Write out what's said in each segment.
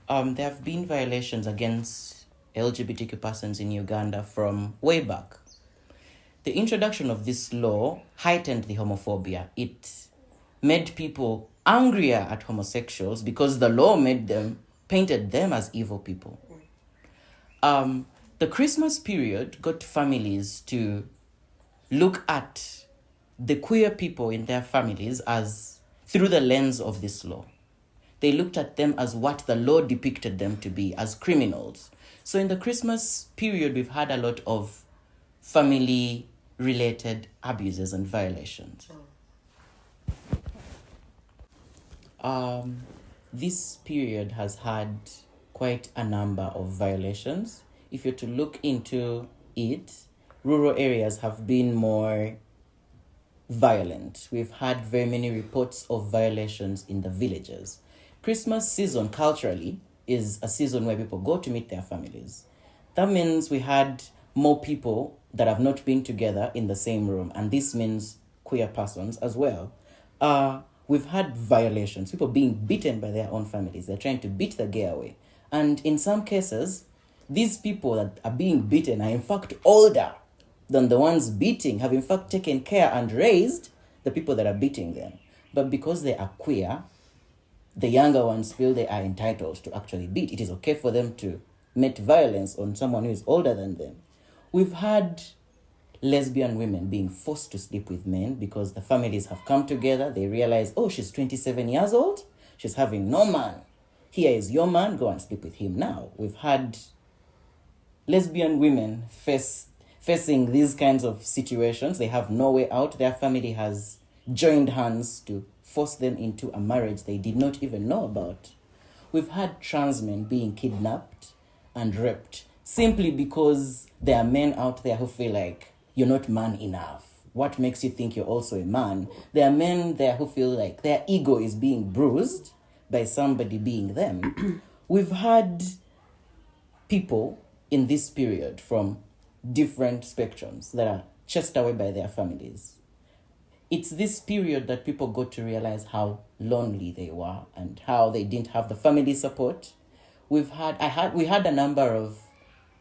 There have been violations against LGBTQ persons in Uganda from way back. The introduction of this law heightened the homophobia. It made people angrier at homosexuals because the law painted them as evil people. The Christmas period got families to look at the queer people in their families as through the lens of this law. They looked at them as what the law depicted them to be, as criminals. So in the Christmas period, we've had a lot of family-related abuses and violations. This period has had quite a number of violations. If you're to look into it, rural areas have been more violent. We've had very many reports of violations in the villages. Christmas season culturally is a season where people go to meet their families. That means we had more people that have not been together in the same room, and this means queer persons as well. We've had violations, people being beaten by their own families. They're trying to beat the gay away. And in some cases, these people that are being beaten are in fact older than the ones beating, have in fact taken care and raised the people that are beating them. But because they are queer, the younger ones feel they are entitled to actually beat. It is okay for them to commit violence on someone who is older than them. We've had lesbian women being forced to sleep with men because the families have come together. They realize, oh, she's 27 years old. She's having no man. Here is your man. Go and sleep with him now. We've had lesbian women facing these kinds of situations. They have no way out. Their family has joined hands to force them into a marriage they did not even know about. We've had trans men being kidnapped and raped simply because there are men out there who feel like you're not man enough. What makes you think you're also a man? There are men there who feel like their ego is being bruised by somebody being them. We've had people in this period from different spectrums that are chased away by their families. It's this period that people got to realize how lonely they were and how they didn't have the family support. We had a number of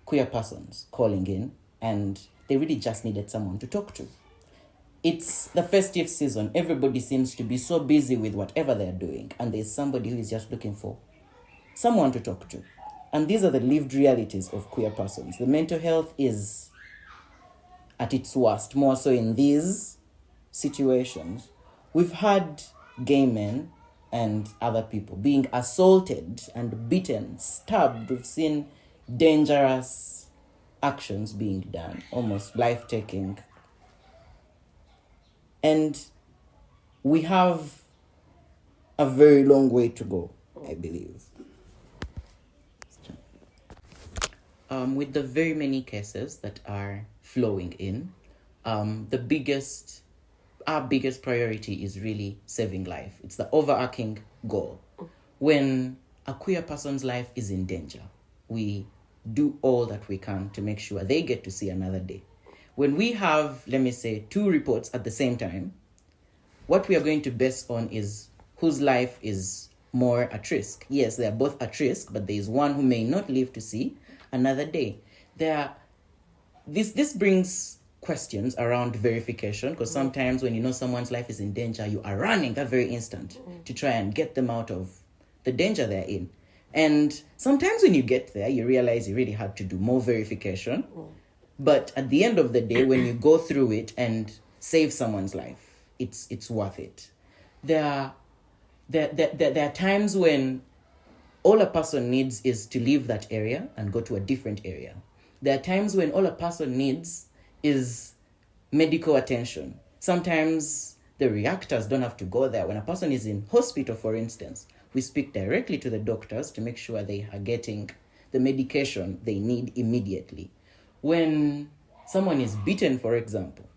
queer persons calling in, and they really just needed someone to talk to. It's the festive season. Everybody seems to be so busy with whatever they're doing, and there's somebody who is just looking for someone to talk to. And these are the lived realities of queer persons. The mental health is at its worst, more so in these situations. We've had gay men and other people being assaulted and beaten, stabbed. We've seen dangerous actions being done, almost life-taking. And we have a very long way to go, I believe. With the very many cases that are flowing in, our biggest priority is really saving life. It's the overarching goal. When a queer person's life is in danger, we do all that we can to make sure they get to see another day. When we have, let me say, 2 reports at the same time, what we are going to base on is whose life is more at risk. Yes, they are both at risk, but there is one who may not live to see another day. This brings questions around verification, because sometimes when you know someone's life is in danger, you are running that very instant to try and get them out of the danger they're in. And sometimes when you get there, you realize you really had to do more verification. But at the end of the day, when you go through it and save someone's life, it's worth it. There are times when all a person needs is to leave that area and go to a different area. There are times when all a person needs is medical attention. Sometimes the reactors don't have to go there. When a person is in hospital, for instance, we speak directly to the doctors to make sure they are getting the medication they need immediately. When someone is beaten, for example,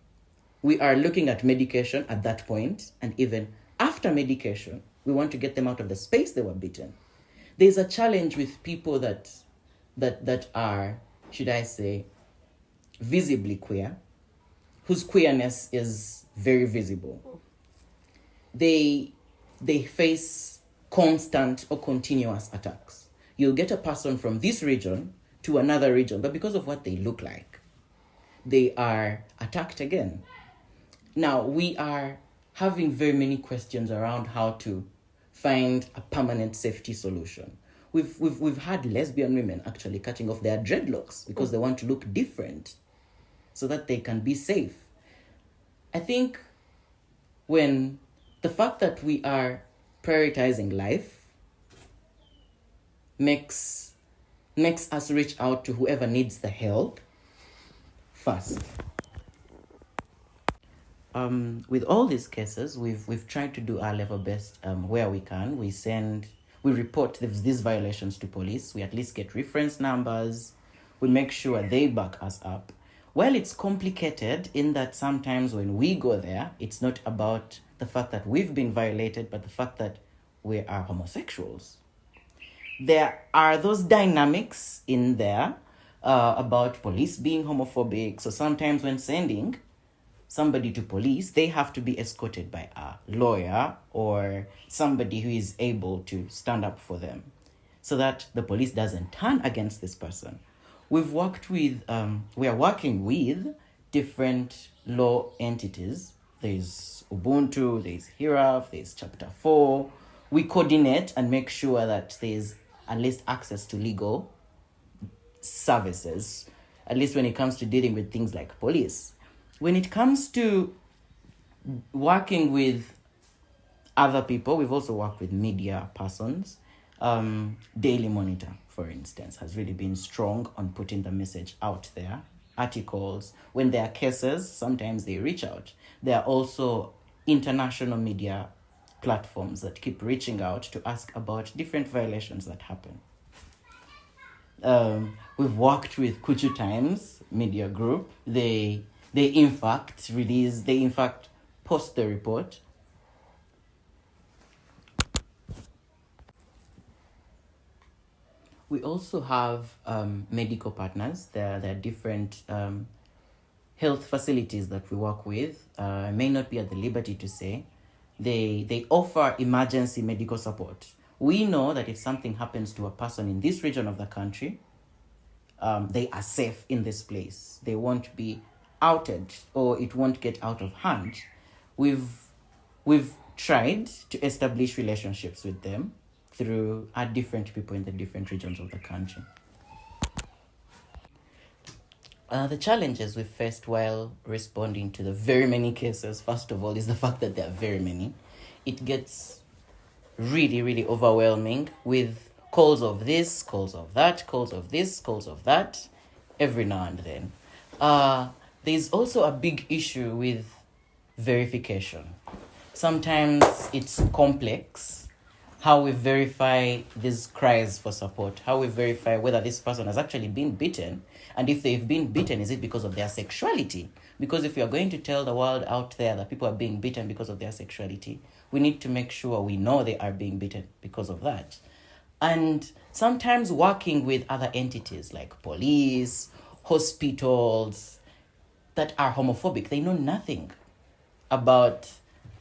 we are looking at medication at that point, and even after medication, we want to get them out of the space they were beaten. There's a challenge with people that are, should I say, visibly queer, whose queerness is very visible. They face constant or continuous attacks. You'll get a person from this region to another region, but because of what they look like, they are attacked again. Now, we are having very many questions around how to find a permanent safety solution. We've had lesbian women actually cutting off their dreadlocks because they want to look different so that they can be safe. I think when the fact that we are prioritizing life makes us reach out to whoever needs the help first. With all these cases, we've tried to do our level best where we can. We report these violations to police. We at least get reference numbers. We make sure they back us up. Well, it's complicated in that sometimes when we go there, it's not about the fact that we've been violated, but the fact that we are homosexuals. There are those dynamics in there about police being homophobic. So sometimes when sending somebody to police, they have to be escorted by a lawyer or somebody who is able to stand up for them so that the police doesn't turn against this person. We are working with different law entities. There's Ubuntu, there's HIRAF, there's Chapter 4. We coordinate and make sure that there's at least access to legal services, at least when it comes to dealing with things like police. When it comes to working with other people, we've also worked with media persons. Daily Monitor, for instance, has really been strong on putting the message out there. Articles, when there are cases, sometimes they reach out. There are also international media platforms that keep reaching out to ask about different violations that happen. We've worked with Kuchu Times Media Group. They in fact post the report. We also have medical partners. There are different health facilities that we work with. I may not be at the liberty to say. They offer emergency medical support. We know that if something happens to a person in this region of the country, they are safe in this place. They won't be outed or it won't get out of hand. We've tried to establish relationships with them through our different people in the different regions of the country. The challenges we faced while responding to the very many cases, first of all, is the fact that there are very many. It gets really, really overwhelming with calls of this, calls of that, calls of this, calls of that, every now and then. There's also a big issue with verification. Sometimes it's complex how we verify these cries for support, how we verify whether this person has actually been beaten, and if they've been beaten, is it because of their sexuality? Because if we are going to tell the world out there that people are being beaten because of their sexuality, we need to make sure we know they are being beaten because of that. And sometimes working with other entities like police, hospitals that are homophobic, they know nothing about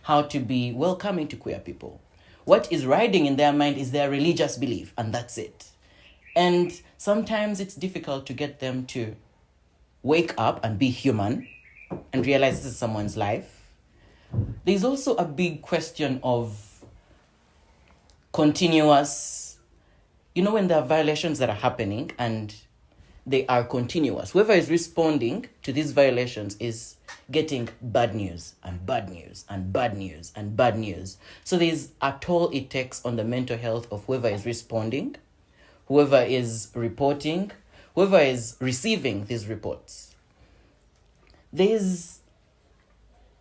how to be welcoming to queer people. What is riding in their mind is their religious belief, and that's it. And sometimes it's difficult to get them to wake up and be human and realize this is someone's life. There's also a big question of continuous, when there are violations that are happening and they are continuous. Whoever is responding to these violations is getting bad news and bad news and bad news and bad news. So there's a toll it takes on the mental health of whoever is responding, whoever is reporting, whoever is receiving these reports. There's,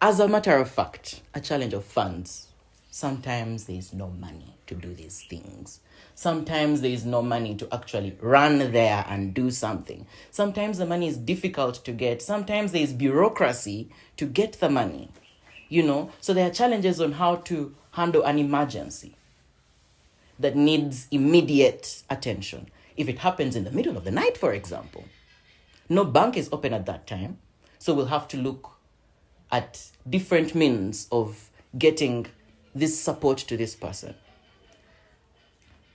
as a matter of fact, a challenge of funds. Sometimes there's no money to do these things. Sometimes there is no money to actually run there and do something. Sometimes the money is difficult to get. Sometimes there is bureaucracy to get the money. So there are challenges on how to handle an emergency that needs immediate attention. If it happens in the middle of the night, for example, no bank is open at that time. So we'll have to look at different means of getting this support to this person.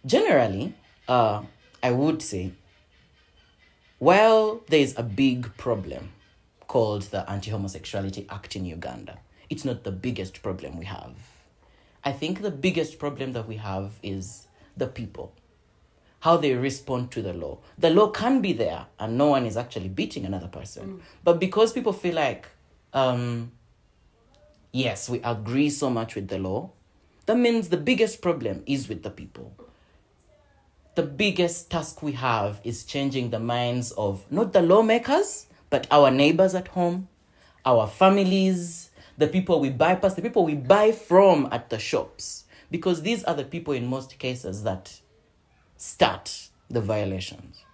Generally, I would say, while there is a big problem called the Anti-Homosexuality Act in Uganda, it's not the biggest problem we have. I think the biggest problem that we have is the people, how they respond to the law. The law can be there and no one is actually beating another person. But because people feel like, yes, we agree so much with the law, that means the biggest problem is with the people. The biggest task we have is changing the minds of not the lawmakers, but our neighbors at home, our families, the people we bypass, the people we buy from at the shops. Because these are the people in most cases that start the violations.